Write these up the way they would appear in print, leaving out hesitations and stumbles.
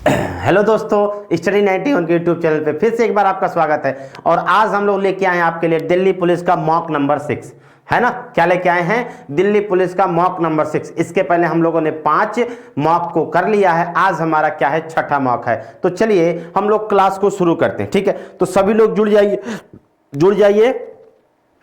Hello दोस्तों, study 91 के YouTube channel पे फिर से एक बार आपका स्वागत है। और आज हम लोग लेके आए हैं आपके लिए दिल्ली पुलिस का मॉक नंबर 6, है ना। क्या लेके आए हैं? दिल्ली पुलिस का मॉक नंबर 6। इसके पहले हम लोगों ने 5 मॉक को कर लिया है। आज हमारा क्या है, छठा मॉक है। तो चलिए हम लोग क्लास को शुरू करते हैं, ठीक है। तो सभी लोग जुड़ जाइए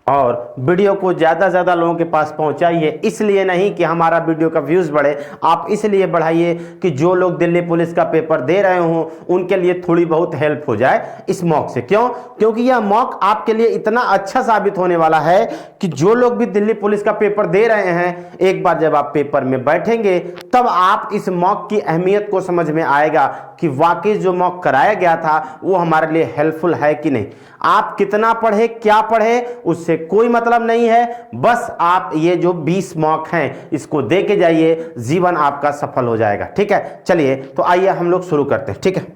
और वीडियो को ज़्यादा से ज़्यादा लोगों के पास पहुंचाइए। इसलिए नहीं कि हमारा वीडियो का व्यूज़ बढ़े, आप इसलिए बढ़ाइए कि जो लोग दिल्ली पुलिस का पेपर दे रहे हों उनके लिए थोड़ी बहुत हेल्प हो जाए इस मॉक से। क्यों? क्योंकि यह मॉक आपके लिए इतना अच्छा साबित होने वाला है कि जो लोग भी दिल्ली पुलिस का पेपर दे रहे हैं, एक बार जब आप पेपर में बैठेंगे तब आप इस मॉक की अहमियत को समझ में आएगा कि वाकई जो मॉक कराया गया था वो हमारे लिए हेल्पफुल है कि नहीं। आप कितना पढ़े, क्या पढ़े, उससे कोई मतलब नहीं है। बस आप ये जो 20 मॉक हैं इसको दे के जाइए, जीवन आपका सफल हो जाएगा, ठीक है। चलिए तो आइए हम लोग शुरू करते हैं, ठीक है।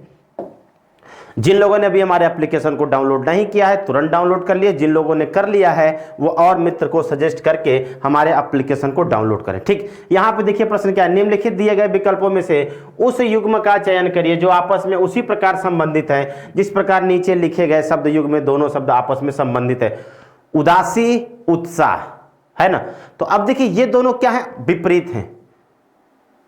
जिन लोगों ने अभी हमारे एप्लीकेशन को डाउनलोड नहीं किया है तुरंत डाउनलोड कर लिए। जिन लोगों ने कर लिया है वो और मित्र को सजेस्ट करके हमारे एप्लीकेशन को डाउनलोड करें, ठीक। यहां पे देखिए प्रश्न क्या है, निम्नलिखित दिए गए विकल्पों में से उस युग्म का चयन करिए जो आपस में उसी प्रकार संबंधित है जिस प्रकार नीचे लिखे गए शब्द युग्म में दोनों शब्द आपस में संबंधित है। उदासी, उत्साह, है ना। तो अब देखिए ये दोनों क्या है, विपरीत हैं,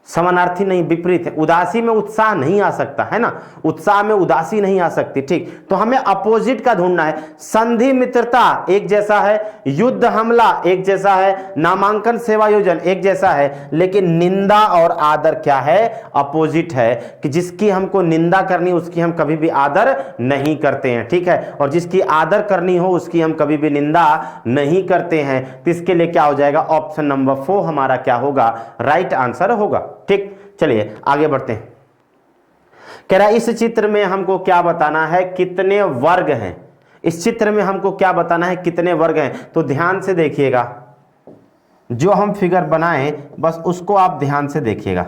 समानार्थी नहीं, विपरीत है। उदासी में उत्साह नहीं आ सकता, है ना, उत्साह में उदासी नहीं आ सकती, ठीक। तो हमें अपोजिट का ढूंढना है। संधि मित्रता एक जैसा है, युद्ध हमला एक जैसा है, नामांकन सेवायोजन एक जैसा है, लेकिन निंदा और आदर क्या है, अपोजिट है। कि जिसकी हमको निंदा करनी उसकी हम कभी भी आदर नहीं करते हैं, ठीक है, और जिसकी आदर करनी हो उसकी हम कभी भी निंदा नहीं करते हैं। तो इसके लिए क्या हो जाएगा, ऑप्शन नंबर 4 हमारा क्या होगा, राइट आंसर होगा, ठीक। चलिए आगे बढ़ते हैं। कह रहा है इस चित्र में हमको क्या बताना है, कितने वर्ग हैं। इस चित्र में हमको क्या बताना है, कितने वर्ग हैं। तो ध्यान से देखिएगा, जो हम फिगर बनाएं बस उसको आप ध्यान से देखिएगा।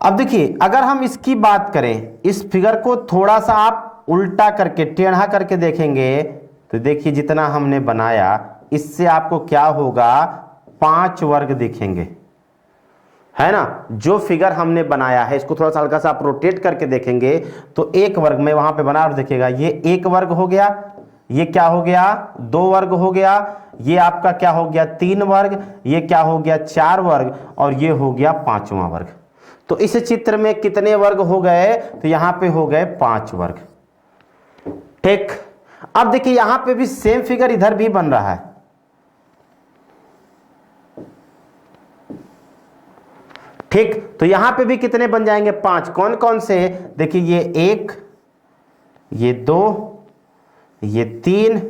अब देखिए अगर हम इसकी बात करें, इस फिगर को थोड़ा सा आप उल्टा करके टेढ़ा करके देखेंगे तो देखिए जितना हमने बनाया इससे आपको क्या होगा, 5 वर्ग दिखेंगे, है ना। जो फिगर हमने बनाया है इसको थोड़ा सा हल्का सा आप रोटेट करके देखेंगे तो एक वर्ग में वहां पे बना और देखिएगा, ये एक वर्ग हो गया, ये क्या हो गया, 2 वर्ग हो गया, ये आपका क्या हो गया, 3 वर्ग, ये क्या हो गया, 4 वर्ग, और ये हो गया 5वां वर्ग। तो इस चित्र में कितने वर्ग हो गए, तो यहां पे हो गए 5 वर्ग, ठीक। अब देखिए यहां पे भी सेम फिगर इधर भी बन रहा है, ठीक। तो यहां पे भी कितने बन जाएंगे, 5। कौन कौन से, देखिए ये 1, ये 2, ये 3,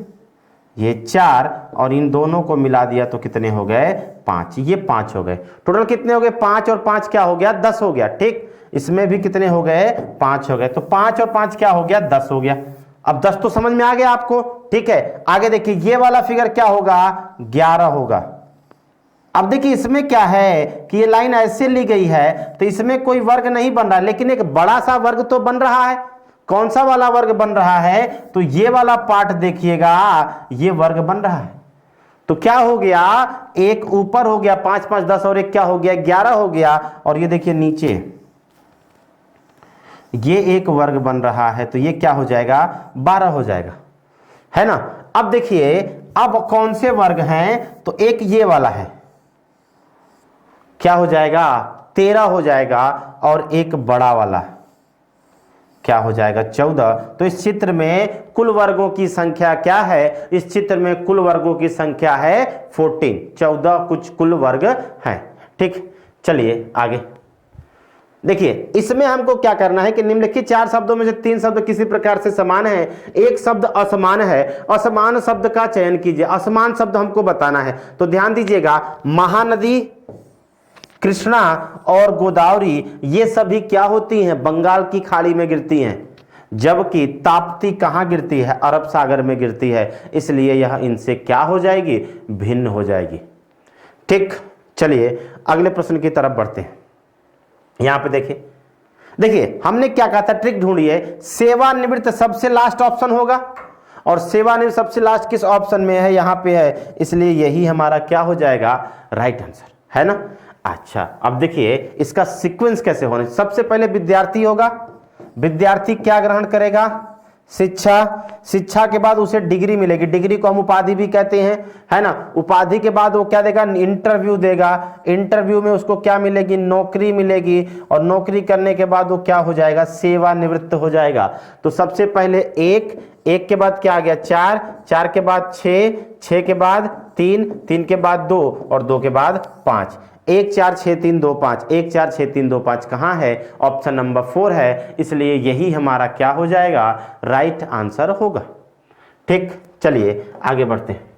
ये 4, और इन दोनों को मिला दिया तो कितने हो गए, 5। ये 5 हो गए। टोटल कितने हो गए, 5 और 5 क्या हो गया, 10 हो गया, ठीक। इसमें भी कितने हो गए, 5 हो गए। तो 5 और 5 क्या हो गया, 10 हो गया। अब 10 तो समझ में आ गया आपको, ठीक है। आगे देखिए ये वाला फिगर क्या होगा, 11 होगा। अब देखिए इसमें क्या है कि ये लाइन ऐसे ली गई है तो इसमें कोई वर्ग नहीं बन रहा, लेकिन एक बड़ा सा वर्ग तो बन रहा है। कौन सा वाला वर्ग बन रहा है, तो ये वाला पार्ट देखिएगा, ये वर्ग बन रहा है। तो क्या हो गया, एक ऊपर हो गया 5 5 10 और एक क्या हो गया, 11 हो गया, और ये देखिए नीचे ये एक वर्ग बन रहा है तो ये क्या हो जाएगा, 12 हो जाएगा, है ना। अब देखिए अब कौन से वर्ग हैं, तो एक ये वाला है, क्या हो जाएगा, 13 हो जाएगा, और एक बड़ा वाला क्या हो जाएगा, 14। तो इस चित्र में कुल वर्गों की संख्या क्या है, इस चित्र में कुल वर्गों की संख्या है 14, 14 कुछ कुल वर्ग हैं, ठीक। चलिए आगे देखिए, इसमें हमको क्या करना है कि निम्नलिखित 4 शब्दों में से 3 शब्द किसी प्रकार से समान है, एक शब्द असमान है, असमान शब्द का चयन कीजिए। असमान शब्द हमको बताना है, तो ध्यान दीजिएगा, महानदी, कृष्णा और गोदावरी ये सभी क्या होती हैं, बंगाल की खाड़ी में गिरती हैं, जबकि ताप्ती कहां गिरती है, अरब सागर में गिरती है। इसलिए यह इनसे क्या हो जाएगी, भिन्न हो जाएगी, ठीक। चलिए अगले प्रश्न की तरफ बढ़ते हैं। यहां पे देखिए हमने क्या कहा था, ट्रिक ढूंढिए। सेवानिवृत्त सबसे लास्ट ऑप्शन होगा, और सेवानिवृत्त सबसे लास्ट किस ऑप्शन में है, यहां पे है, इसलिए यही हमारा क्या हो जाएगा, राइट आंसर, है ना। अच्छा, अब देखिए इसका सीक्वेंस कैसे होने, सबसे पहले विद्यार्थी होगा, विद्यार्थी क्या ग्रहण करेगा, शिक्षा, शिक्षा के बाद उसे डिग्री मिलेगी, डिग्री को हम उपाधि भी कहते हैं, है ना। उपाधि के बाद वो क्या देगा, इंटरव्यू देगा, इंटरव्यू में उसको क्या मिलेगी, नौकरी मिलेगी, और नौकरी करने के बाद वो क्या हो जाएगा, सेवानिवृत्त हो जाएगा। तो सबसे पहले एक, एक के बाद क्या आ गया, चार, चार के बाद छः, छः के बाद तीन, तीन के बाद दो, और दो के बाद पाँच। 1 4 6 3 2 5, 1 4 6 3 2 5 कहाँ है, ऑप्शन नंबर 4 है, इसलिए यही हमारा क्या हो जाएगा, राइट आंसर होगा। ठीक, चलिए आगे बढ़ते हैं।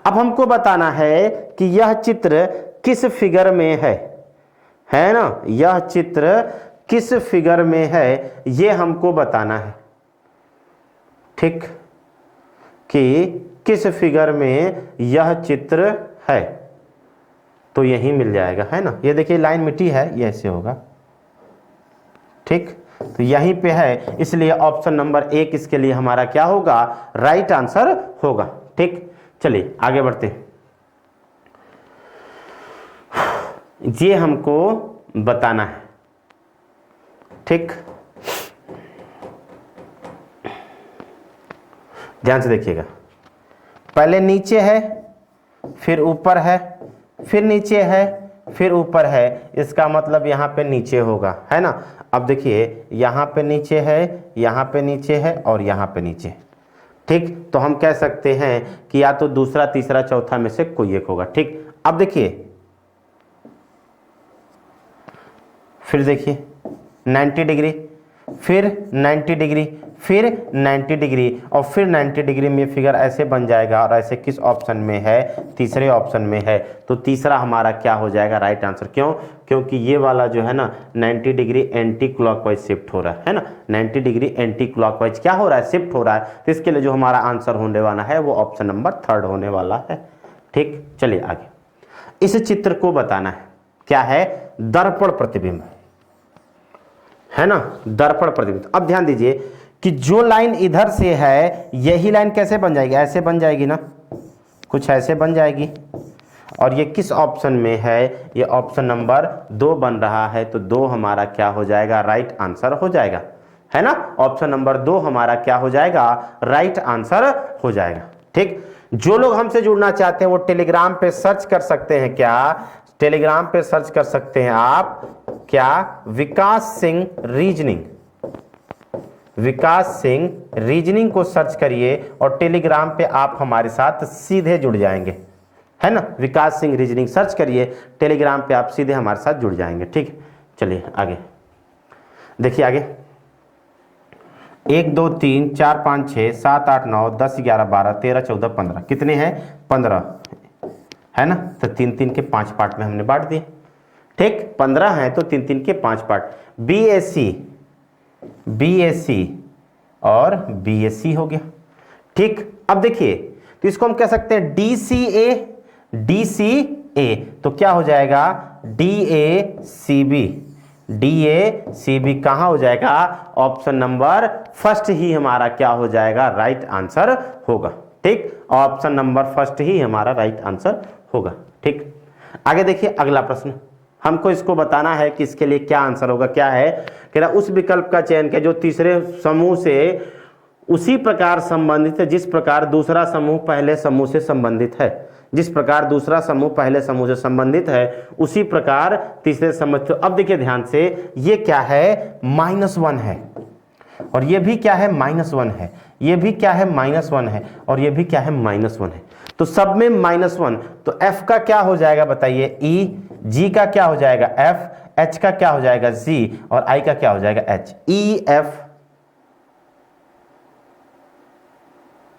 अब हमको बताना है कि यह चित्र किस फिगर में है ना, यह चित्र किस फिगर में है, ये हमको बताना है। ठीक, कि किस फिगर में यह चित्र है, तो यही मिल जाएगा, है ना। ये देखिए लाइन मिट्टी है, ये ऐसे होगा। ठीक, तो यहीं पे है, इसलिए ऑप्शन नंबर 1 इसके लिए हमारा क्या होगा, राइट आंसर होगा। ठीक, चलिए आगे बढ़ते हैं। ये हमको बताना है। ठीक, ध्यान से देखिएगा, पहले नीचे है, फिर ऊपर है, फिर नीचे है, फिर ऊपर है, इसका मतलब यहाँ पे नीचे होगा, है ना। अब देखिए यहाँ पे नीचे है, यहाँ पे नीचे है, और यहाँ पे नीचे। ठीक, तो हम कह सकते हैं कि या तो दूसरा, तीसरा, चौथा में से कोई एक होगा। ठीक, अब देखिए, फिर देखिए 90 डिग्री, फिर 90 डिग्री, फिर 90 डिग्री, और फिर 90 डिग्री में फिगर ऐसे बन जाएगा, और ऐसे किस ऑप्शन में है, तीसरे ऑप्शन में है। तो तीसरा हमारा क्या हो जाएगा, राइट आंसर। क्यों, क्योंकि ये वाला जो है ना 90 डिग्री एंटी क्लॉकवाइज शिफ्ट हो रहा है ना, 90 डिग्री एंटी क्लॉकवाइज क्या हो रहा है, शिफ्ट हो रहा है। तो इसके लिए जो हमारा आंसर होने वाला है वो ऑप्शन नंबर 3 होने वाला है। ठीक, चलिए आगे। इस चित्र को बताना है, क्या है, दर्पण प्रतिबिंब, है ना, दर्पण प्रतिबिंब। अब ध्यान दीजिए कि जो लाइन इधर से है, यही लाइन कैसे बन जाएगी, ऐसे बन जाएगी ना, कुछ ऐसे बन जाएगी, और ये किस ऑप्शन में है, ये ऑप्शन नंबर 2 बन रहा है। तो 2 हमारा क्या हो जाएगा, राइट आंसर हो जाएगा, है ना। ऑप्शन नंबर 2 हमारा क्या हो जाएगा, राइट आंसर हो जाएगा। ठीक, जो लोग हमसे जुड़ना चाहते हैं वो टेलीग्राम पे सर्च कर सकते हैं, क्या, टेलीग्राम पे सर्च कर सकते हैं आप, क्या, विकास सिंह रीजनिंग, विकास सिंह रीजनिंग को सर्च करिए, और टेलीग्राम पे आप हमारे साथ सीधे जुड़ जाएंगे, है ना। विकास सिंह रीजनिंग सर्च करिए, टेलीग्राम पे आप सीधे हमारे साथ जुड़ जाएंगे। ठीक, चलिए आगे देखिए, आगे 1 2 3 4 5 6 7 8 9 10 11 12 13 14 15, कितने हैं, 15, है ना। तो 3 3 के 5 पार्ट में हमने बांट दिए। ठीक, 15 हैं तो 3 3 के 5 पार्ट, बीएससी, बीएससी और बीएससी हो गया। ठीक, अब देखिए, तो इसको हम कह सकते हैं डीसीए, डीसीए, तो क्या हो जाएगा, डीएसीबी, डीएसीबी कहाँ हो जाएगा, ऑप्शन नंबर 1 ही हमारा क्या हो जाएगा, राइट आंसर होगा। ठीक, ऑप्शन नंबर 1 ही हमारा राइट आंसर होगा। ठीक, आगे देखिए अगला प्रश्न, हमको इसको बताना है कि इसके लिए क्या आंसर होगा। क्या है, कह रहा उस विकल्प का चयन किया जो तीसरे समूह से उसी प्रकार संबंधित है जिस प्रकार दूसरा समूह पहले समूह से संबंधित है, जिस प्रकार दूसरा समूह पहले समूह से संबंधित है उसी प्रकार तीसरे समूह। तो अब देखिए ध्यान से, ये क्या है, -1 है, और ये भी क्या है, -1 है, ये भी क्या है, -1 है, और ये भी क्या है, -1 है। तो सब में -1, तो F का क्या हो जाएगा बताइए, E, G का क्या हो जाएगा F, H का क्या हो जाएगा G, और I का क्या हो जाएगा H। E F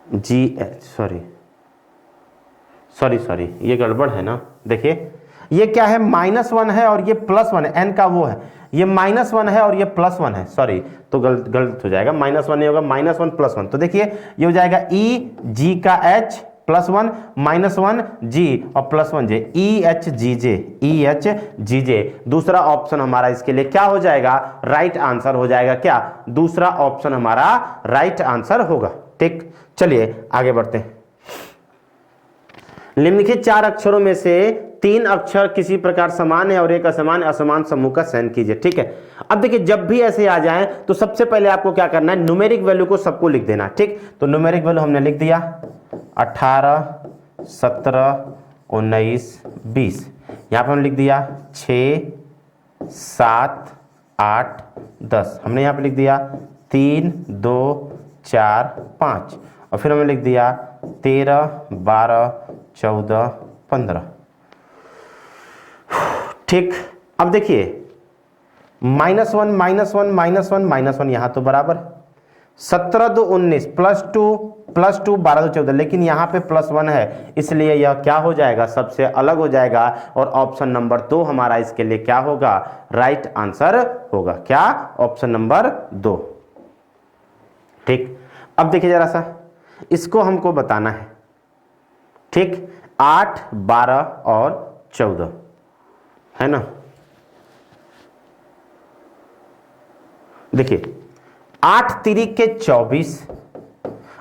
G H, sorry ये गड़बड़ है ना। देखिए ये क्या है, -1 है और ये +1 है, N का वो है, ये -1 है और ये +1 है, सॉरी, तो गलत हो जाएगा, -1 नहीं होगा, -1 +1। तो देखिए ये हो जाएगा E G का H +1 -1 G और +1 J, EHGJ, EHGJ। दूसरा ऑप्शन हमारा इसके लिए क्या हो जाएगा, राइट आंसर हो जाएगा। क्या, दूसरा ऑप्शन हमारा राइट आंसर होगा। ठीक, चलिए आगे बढ़ते हैं। निम्नलिखित 4 अक्षरों में से तीन अक्षर किसी प्रकार समान है और एक असमान असमान समूह का चयन कीजिए। ठीक है, अब देखिए जब भी ऐसे आ जाए तो सबसे पहले आपको क्या करना है, न्यूमेरिक वैल्यू को सबको लिख देना। ठीक, तो न्यूमेरिक वैल्यू हमने लिख दिया 18, 17, 19, 20। यहां पर हमने लिख दिया 6, 7, 8, 10। हमने यहां पर लिख दिया 3, 2, 4, 5 और फिर हमने लिख दिया 13, 12, 14, 15। ठीक, अब देखिए -1 -1 -1 -1 यहां तो बराबर 17 2 19 +2 12 2 14, लेकिन यहां पे +1 है इसलिए यह क्या हो जाएगा, सबसे अलग हो जाएगा और ऑप्शन नंबर 2 हमारा इसके लिए क्या होगा, राइट आंसर होगा। क्या, ऑप्शन नंबर 2। ठीक, अब देखिए जरा सा इसको हमको बताना है। ठीक, 8, 12 और 14 है ना। देखिए 8 तिरिक के 24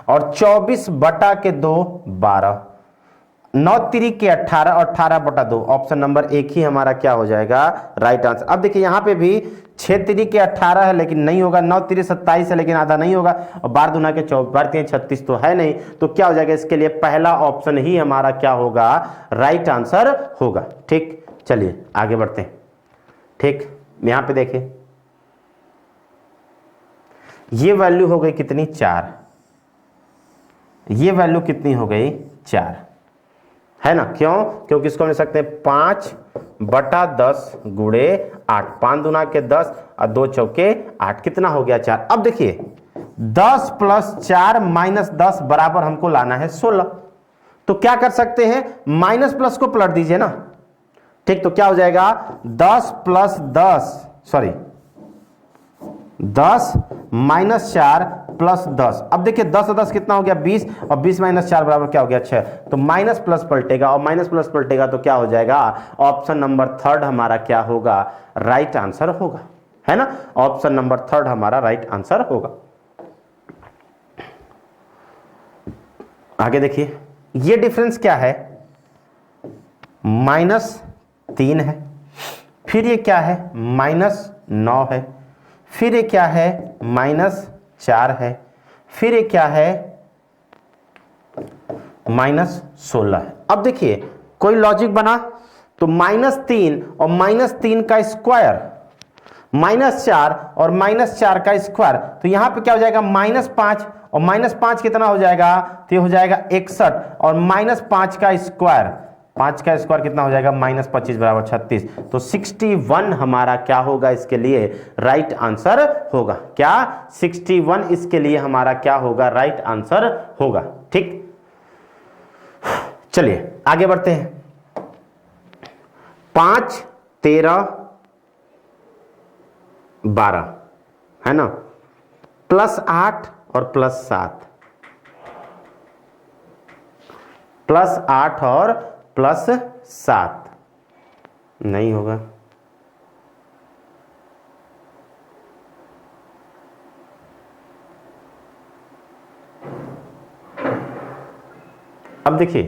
और 24 बटा के 2 12, 9 तिरिक के 18 और 18 बटा 2। ऑप्शन नंबर 1 ही हमारा क्या हो जाएगा, राइट आंसर। अब देखिए यहां पे भी 6 तिरिक के 18 है लेकिन नहीं होगा, 9 तिरिक 27 है लेकिन आधा नहीं होगा और 12 दूना के 24, 12 3 36 तो है नहीं, तो क्या हो जाएगा, इसके लिए पहला ऑप्शन ही हमारा क्या होगा, राइट आंसर होगा। ठीक, चलिए आगे बढ़ते हैं। ठीक, यहां पे देखिए ये वैल्यू हो गई कितनी, 4। ये वैल्यू कितनी हो गई, 4 है ना। क्यों, क्योंकि इसको हम लिख सकते हैं 5 बटा 10 गुणे 8, 5 दूना के 10 और 2 चौके 8, कितना हो गया, 4। अब देखिए 10 + 4 - 10 बराबर हमको लाना है 16। तो क्या कर सकते हैं, माइनस प्लस को पलट दीजिए ना। ठीक, तो क्या हो जाएगा 10 + 10 सॉरी 10 - 4 + 10। अब देखिए 10 और 10 कितना हो गया, 20 और 20 - 4 बराबर क्या हो गया, 6। तो माइनस प्लस पलटेगा और माइनस प्लस पलटेगा तो क्या हो जाएगा, ऑप्शन नंबर 3 हमारा क्या होगा, राइट आंसर होगा, है ना। ऑप्शन नंबर 3 हमारा राइट आंसर होगा। आगे देखिए ये डिफरेंस क्या है, -3 है, फिर ये क्या है, -9 है, फिर ये क्या है, -4 है, फिर ये क्या है, -16 है। अब देखिए कोई लॉजिक बना तो -3 और -3 का स्क्वायर, -4 और -4 का स्क्वायर, तो यहां पे क्या हो जाएगा, -5 और -5 कितना हो जाएगा, तो ये हो जाएगा 61 और -5 का स्क्वायर, 5 का स्क्वायर कितना हो जाएगा, -25 बराबर 36। तो 61 हमारा क्या होगा, इसके लिए राइट आंसर होगा। क्या, 61 इसके लिए हमारा क्या होगा, राइट आंसर होगा। ठीक, चलिए आगे बढ़ते हैं। 5, 13, 12 है ना, +8 और +7, +8 और +7 नहीं होगा। अब देखिए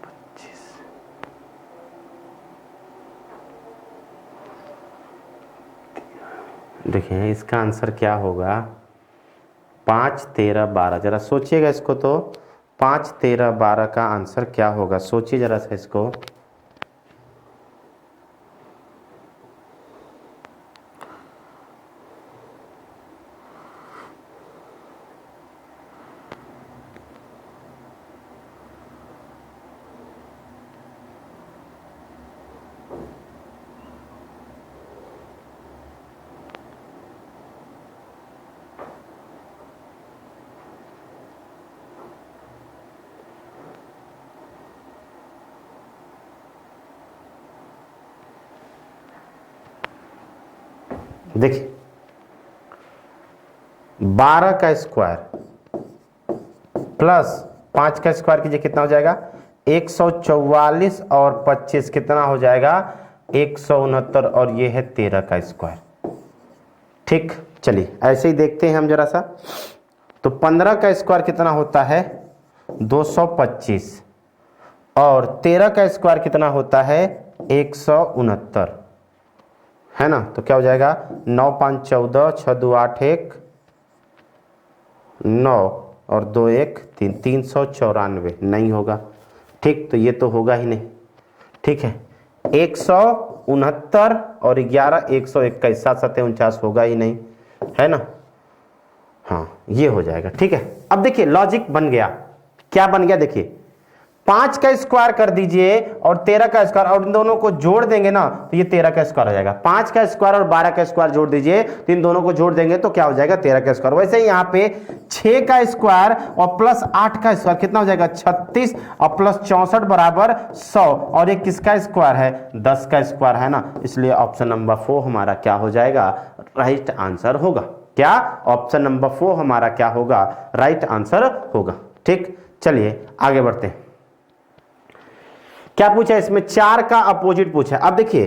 25, देखिए इसका आंसर क्या होगा, 5, 13, 12। जरा सोचिएगा इसको, तो 5, 13, 12 का आंसर क्या होगा, सोचिए जरा सा इसको। देखिए 12 का स्क्वायर प्लस 5 का स्क्वायर कीजिए, कितना हो जाएगा, 144 और 25 कितना हो जाएगा, 169 और ये है 13 का स्क्वायर। ठीक, चलिए ऐसे ही देखते हैं हम जरा सा। तो 15 का स्क्वायर कितना होता है, 225 और 13 का स्क्वायर कितना होता है 169, है ना। तो क्या हो जाएगा 9 5 14, 6 2 8 1 9 और 2 1 3, 394 नहीं होगा। ठीक, तो ये तो होगा ही नहीं। ठीक है, 169 और 11 121, 7 7 49 होगा ही नहीं, है ना। हाँ, ये हो जाएगा। ठीक है, अब देखिए लॉजिक बन गया। क्या बन गया देखिए, 5 का स्क्वायर कर दीजिए और 13 का स्क्वायर और इन दोनों को जोड़ देंगे ना तो ये 13 का स्क्वायर हो जाएगा। 5 का स्क्वायर और 12 का स्क्वायर जोड़ दीजिए तो इन दोनों को जोड़ देंगे तो क्या हो जाएगा 13 का स्क्वायर। वैसे ही यहाँ पे 6 का स्क्वायर और प्लस 8 का स्क्वायर कितना हो जाएगा 36 और प्लस 64 बराबर 100 और ये किसका स्क्वायर है 10 का स्क्वायर, है ना। इसलिए ऑप्शन नंबर 4 हमारा क्या हो जाएगा राइट आंसर होगा। क्या ऑप्शन नंबर 4 हमारा क्या होगा राइट आंसर होगा। ठीक, चलिए आगे बढ़ते हैं। क्या पूछा इसमें 4 का अपोजिट पूछा। अब देखिए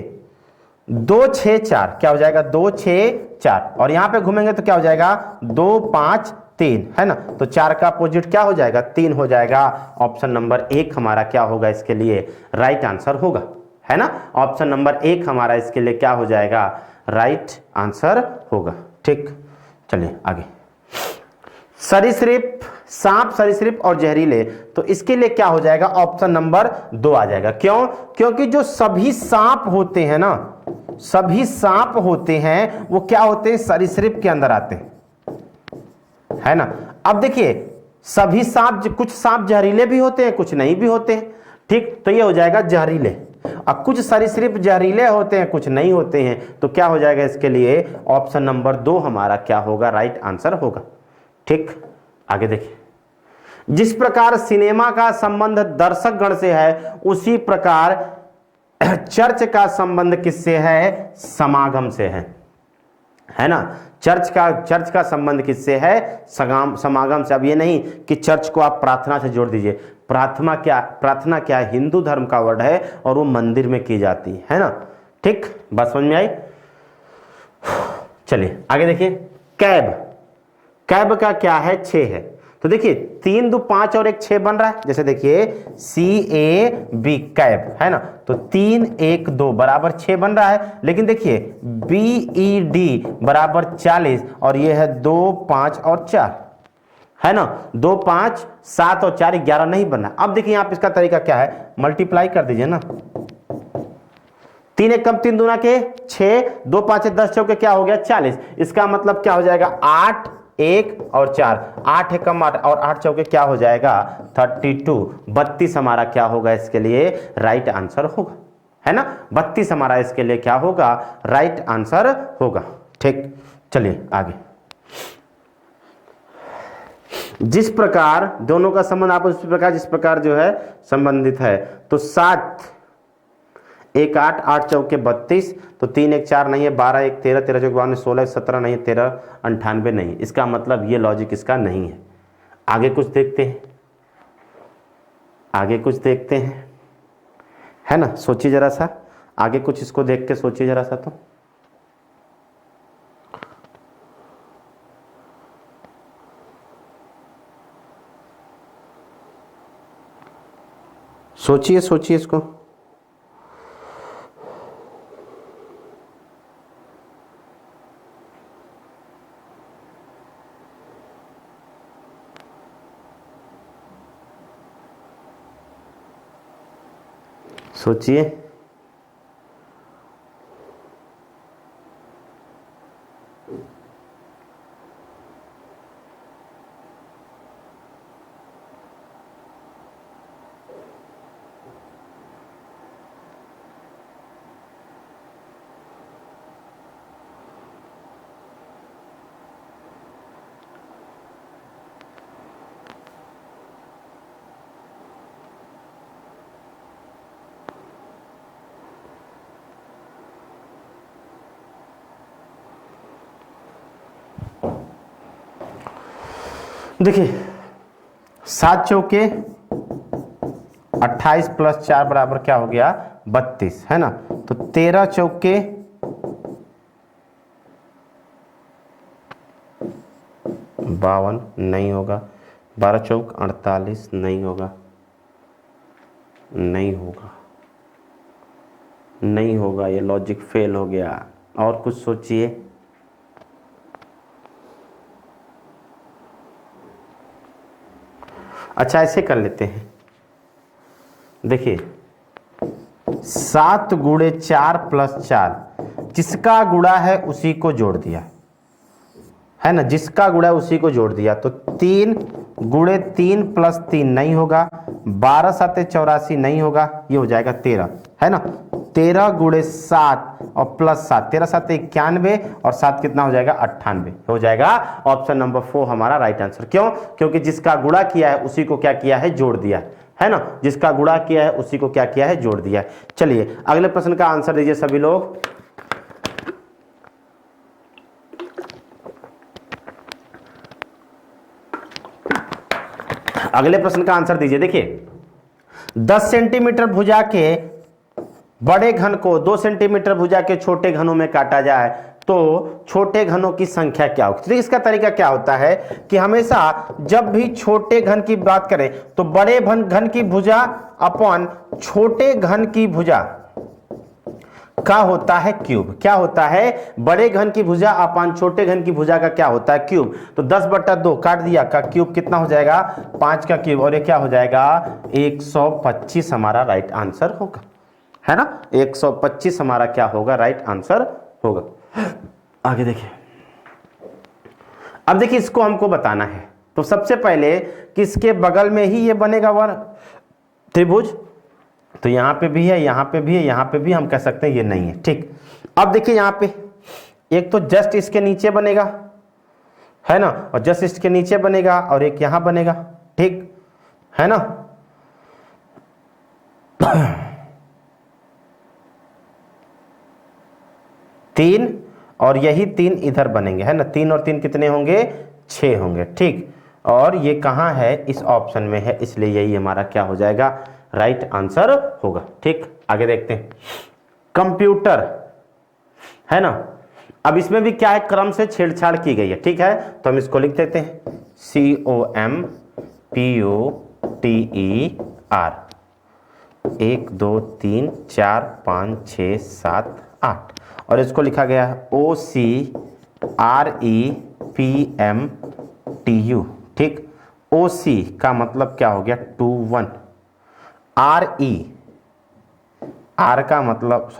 2 6 4 क्या हो जाएगा 2 6 4 और यहां पे घूमेंगे तो क्या हो जाएगा 2 5 3, है ना। तो 4 का अपोजिट क्या हो जाएगा 3 हो जाएगा। ऑप्शन नंबर 1 हमारा क्या होगा इसके लिए राइट आंसर होगा, है ना। ऑप्शन नंबर 1 हमारा इसके लिए क्या हो जाएगा राइट आंसर होगा। ठीक, चलिए आगे। सरीसृप, सांप, सरीसृप और जहरीले, तो इसके लिए क्या हो जाएगा ऑप्शन नंबर 2 आ जाएगा। क्यों? क्योंकि जो सभी सांप होते हैं ना, सभी सांप होते हैं वो क्या होते हैं सरीसृप के अंदर आते हैं, है ना। अब देखिए सभी सांप, कुछ सांप जहरीले भी होते हैं कुछ नहीं भी होते हैं। ठीक, तो ये हो जाएगा जहरीले। अब कुछ सरीसृप जहरीले होते हैं कुछ नहीं होते हैं, तो क्या हो जाएगा इसके लिए ऑप्शन नंबर 2 हमारा क्या होगा राइट आंसर होगा। ठीक, आगे देखिए। जिस प्रकार सिनेमा का संबंध दर्शक गण से है उसी प्रकार चर्च का संबंध किससे है समागम से है ना। चर्च का संबंध किससे है समागम से। अब ये नहीं कि चर्च को आप प्रार्थना से जोड़ दीजिए। प्रार्थना क्या है हिंदू धर्म का वर्ड है और वो मंदिर में की जाती है ना। ठीक, बात समझ में आई। चलिए आगे देखिए। कैब का क्या है 6 है। तो देखिए 3 2 5 और 1 6 बन रहा है। जैसे देखिए CAB कैब, है ना। तो 3 1 2 बराबर 6 बन रहा है। लेकिन देखिए BED बराबर 40 और ये है 2 5 और 4, है ना। 2 5 7 और 4 11 नहीं बनना। अब देखिए यहाँ पे इसका तरीका क्या है, मल्टीप्लाई कर दीजिए ना। 3 1 कम 3 दूना के 6, 2 5 10 चौके क्या हो गया 40। इसका मतलब क्या हो जाएगा 8 1 और 4, 8 है कम 8 और 8 चौके क्या हो जाएगा 32, 32 हमारा क्या होगा इसके लिए राइट आंसर होगा, है ना। 32 हमारा इसके लिए क्या होगा राइट आंसर होगा। ठीक, चलिए आगे। जिस प्रकार दोनों का संबंध आपस में जिस प्रकार जो है संबंधित है, तो 7 1 8 8 चौके 32, तो 3 1 4 नहीं है, 12 1 13 13 चौके 52 16 17 नहीं है, 13 98 नहीं। इसका मतलब ये लॉजिक इसका नहीं है। आगे कुछ देखते हैं, आगे कुछ देखते हैं, है ना। सोचिए जरा सा, आगे कुछ इसको देख के सोचिए जरा सा। तो सोचिए सोचिए इसको। सोचिए। देखिए 7 चौके 28 प्लस 4 बराबर क्या हो गया 32, है ना। तो 13 चौके 52 नहीं होगा, 12 चौक 48, नहीं होगा, नहीं होगा, नहीं होगा, ये लॉजिक फेल हो गया। और कुछ सोचिए। अच्छा ऐसे कर लेते हैं, देखिए 7 गुणे 4 प्लस 4, जिसका गुणा है उसी को जोड़ दिया, है ना, जिसका गुणा है उसी को जोड़ दिया, तो 3 गुणे 3 प्लस 3 नहीं होगा, 12 साते 84 नहीं होगा, ये हो जाएगा 13, है ना। 13 गुणे 7 और प्लस 7, 13 साते 91 और 7 कितना हो जाएगा 98, हो जाएगा ऑप्शन नंबर 4 हमारा राइट आंसर। क्यों? क्योंकि जिसका गुणा किया है उसी को क्या किया है, जोड़ दिया है ना, जिसका गुणा किया है उसी को क्या किया है, जोड़ दिया है। चलिए अगले प्रश्न का आंसर दीजिए सभी लोग। अगले प्रश्न का आंसर दीजिए। देखिए 10 सेंटीमीटर भुजा के बड़े घन को 2 सेंटीमीटर भुजा के छोटे घनों में काटा जाए तो छोटे घनों की संख्या क्या होगी। तो इसका तरीका क्या होता है कि हमेशा जब भी छोटे घन की बात करें तो बड़े घन की भुजा अपॉन छोटे घन की भुजा का होता है क्यूब। क्या होता है? बड़े घन की भुजा अपान छोटे घन की भुजा का क्या होता है, क्यूब। तो 10/2 काट दिया, का क्यूब कितना हो जाएगा, 5 का क्यूब, और ये क्या हो जाएगा 125 हमारा राइट आंसर होगा, है ना। 125 हमारा क्या होगा, राइट आंसर होगा। आगे देखिए, अब देखिए इसको हमको बताना है, तो सबसे पहले किसके बगल में ही ये बनेगा वर्ग त्रिभुज, तो यहां पे भी है, यहां पे भी है, यहां पे भी, हम कह सकते हैं ये नहीं है, ठीक। अब देखिए यहां पे एक तो जस्ट इसके नीचे बनेगा, है ना, और जस्ट इसके नीचे बनेगा, और एक यहां बनेगा, ठीक है ना। तीन और यही 3 इधर बनेंगे, है ना, 3 और 3 कितने होंगे, 6 होंगे, ठीक। और ये कहां है, इस ऑप्शन में है, इसलिए यही हमारा क्या हो जाएगा, राइट आंसर होगा, ठीक। आगे देखते हैं, कंप्यूटर, है ना। अब इसमें भी क्या है, क्रम से छेड़छाड़ की गई है, ठीक है, तो हम इसको लिख देते हैं COMPUTER, 1 2 3 4 5 6 7 8, और इसको लिखा गया है OCREPMTU, ठीक। OC का मतलब क्या हो गया 2 1, R का मतलब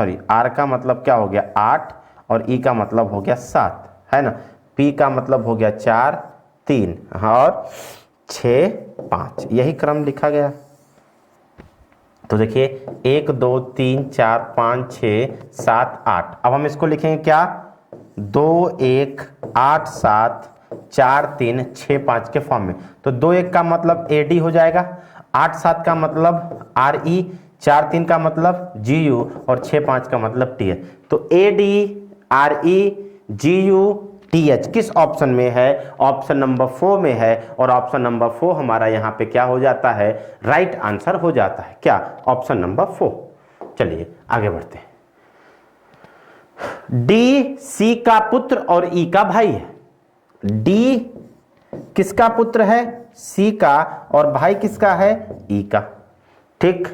क्या हो गया 8, और E का मतलब हो गया 7, है ना। P का मतलब हो गया 4 3 और 6 5, यही क्रम लिखा गया। तो देखिए 1 2 3 4 5 6 7 8, अब हम इसको लिखेंगे क्या, 2 1 8 7 4 3 6 5 के फॉर्म में। तो 2 1 का मतलब AD हो जाएगा, 8 7 का मतलब RE, 4 3 का मतलब GU, और 6 5 का मतलब TH। तो AD RE GU TH किस ऑप्शन में है, ऑप्शन नंबर 4 में है, और ऑप्शन नंबर 4 हमारा यहाँ पे क्या हो जाता है, राइट आंसर हो जाता है, क्या, ऑप्शन नंबर 4। चलिए आगे बढ़ते हैं। D C का पुत्र और E का भाई है। D किसका पुत्र है, C का, और भाई किसका है, E का, ठीक।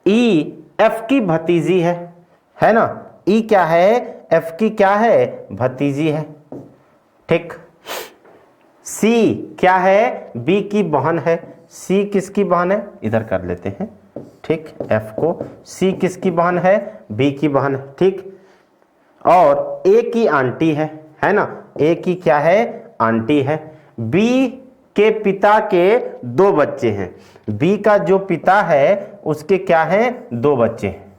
E F की भतीजी है ना, E क्या है, F की क्या है, भतीजी है, ठीक। C क्या है, B की बहन है। C किसकी बहन है, इधर कर लेते हैं, ठीक, F को, C किसकी बहन है, B की बहन है, ठीक। और A की आंटी है ना, A की क्या है, आंटी है। B के पिता के 2 बच्चे हैं, B का जो पिता है उसके क्या है, 2 बच्चे हैं,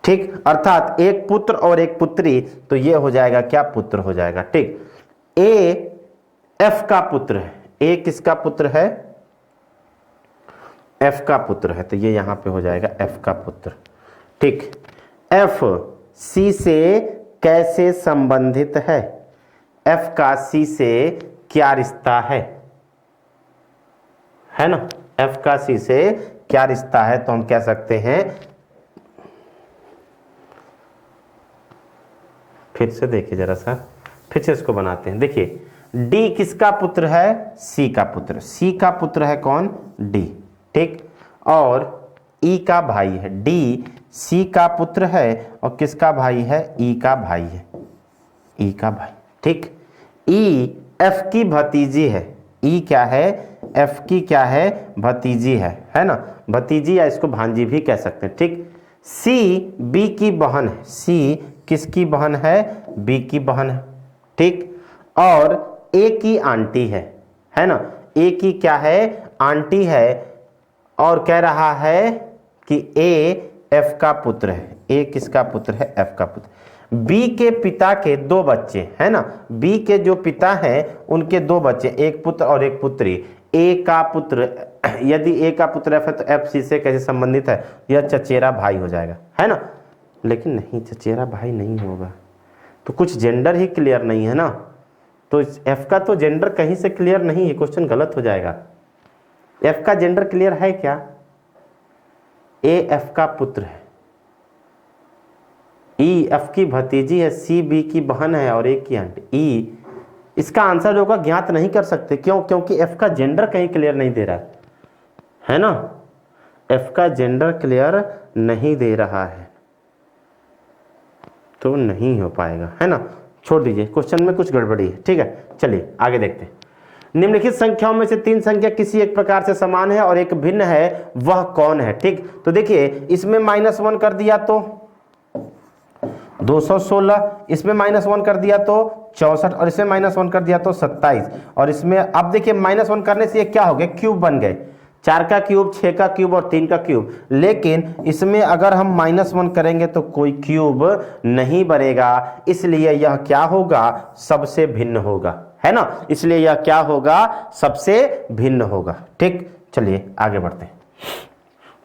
ठीक। अर्थात एक पुत्र और एक पुत्री, तो ये हो जाएगा क्या, पुत्र हो जाएगा, ठीक। A F का पुत्र है, A किसका पुत्र है, F का पुत्र है, तो ये यहां पे हो जाएगा F का पुत्र, ठीक। F C से कैसे संबंधित है, F का C से क्या रिश्ता है ना, F का C से क्या रिश्ता है, तो हम कह सकते हैं, फिर से देखिए जरा सा, फिर से इसको बनाते हैं। देखिए डी किसका पुत्र है? सी का पुत्र। सी का पुत्र है कौन? डी। ठीक, और ई का भाई है। डी सी का पुत्र है और किसका भाई है? ई का भाई है। ई का भाई। ठीक, ई एफ की भतीजी है। ई क्या है? एफ की क्या है? भतीजी है ना, भतीजी या इसको भांजी भी कह सकते हैं। ठीक, सी बी की बहन है। सी किसकी बहन है? बी की बहन है। ठीक, और ए की आंटी है ना, ए की क्या है? आंटी है, और कह रहा है कि ए एफ का पुत्र है। ए किसका पुत्र है? एफ का पुत्र। बी के पिता के 2 बच्चे है ना, बी के जो पिता हैं उनके 2 बच्चे, एक पुत्र और एक पुत्री। ए का पुत्र, यदि ए का पुत्र एफ है तो एफ सी से कैसे संबंधित है? यह चचेरा भाई हो जाएगा, है ना। लेकिन नहीं, चचेरा भाई नहीं होगा, तो कुछ जेंडर ही क्लियर नहीं है ना, तो एफ का तो जेंडर कहीं से क्लियर नहीं है, क्वेश्चन गलत हो जाएगा। एफ का जेंडर क्लियर है क्या? ए एफ का पुत्र है, ई एफ की भतीजी है, सी बी की बहन है और ए की आंटी। ई इसका आंसर होगा ज्ञात नहीं कर सकते। क्यों? क्योंकि एफ का जेंडर कहीं क्लियर नहीं दे रहा है ना, एफ का जेंडर क्लियर नहीं दे रहा है, तो नहीं हो पाएगा, है ना। छोड़ दीजिए, क्वेश्चन में कुछ गड़बड़ी है। ठीक है, चलिए आगे देखते हैं। निम्नलिखित संख्याओं में से 3 संख्या किसी एक प्रकार से समान है और एक भिन्न है, वह कौन है? ठीक, तो देखिए इसमें -1 कर दिया तो 216, इसमें -1 कर दिया तो 64, और इसमें -1 कर दिया तो 27, और इसमें अब देखिए -1 करने से ये क्या हो गया? क्यूब बन गए, 4 का क्यूब, 6 का क्यूब और 3 का क्यूब। लेकिन इसमें अगर हम -1 करेंगे तो कोई क्यूब नहीं बनेगा, इसलिए यह क्या होगा? सबसे भिन्न होगा, है ना, इसलिए यह क्या होगा? सबसे भिन्न होगा। ठीक, चलिए आगे बढ़ते हैं।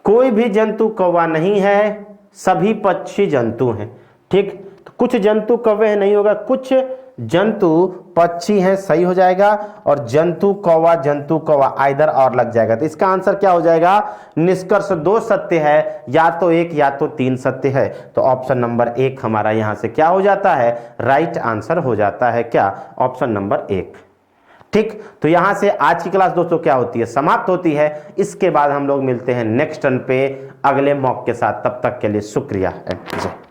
कोई भी जंतु कौवा नहीं है, सभी पक्षी जंतु हैं। ठीक, तो कुछ जंतु कौवे नहीं होगा, कुछ जंतु पक्षी हैं, सही हो जाएगा, और जंतु कौवा आइदर और लग जाएगा। तो इसका आंसर क्या हो जाएगा? निष्कर्ष 2 सत्य है, या तो 1 या तो 3 सत्य है। तो ऑप्शन नंबर 1 हमारा यहां से क्या हो जाता है? राइट आंसर हो जाता है। क्या? Option number 1। ठीक, तो यहां से आज की क्लास दोस्तों क्या होती है? समाप्त होती है। इसके बाद हम लोग मिलते हैं नेक्स्ट टर्न पे अगले मॉक के साथ। तब तक के लिए शुक्रिया एंड जय।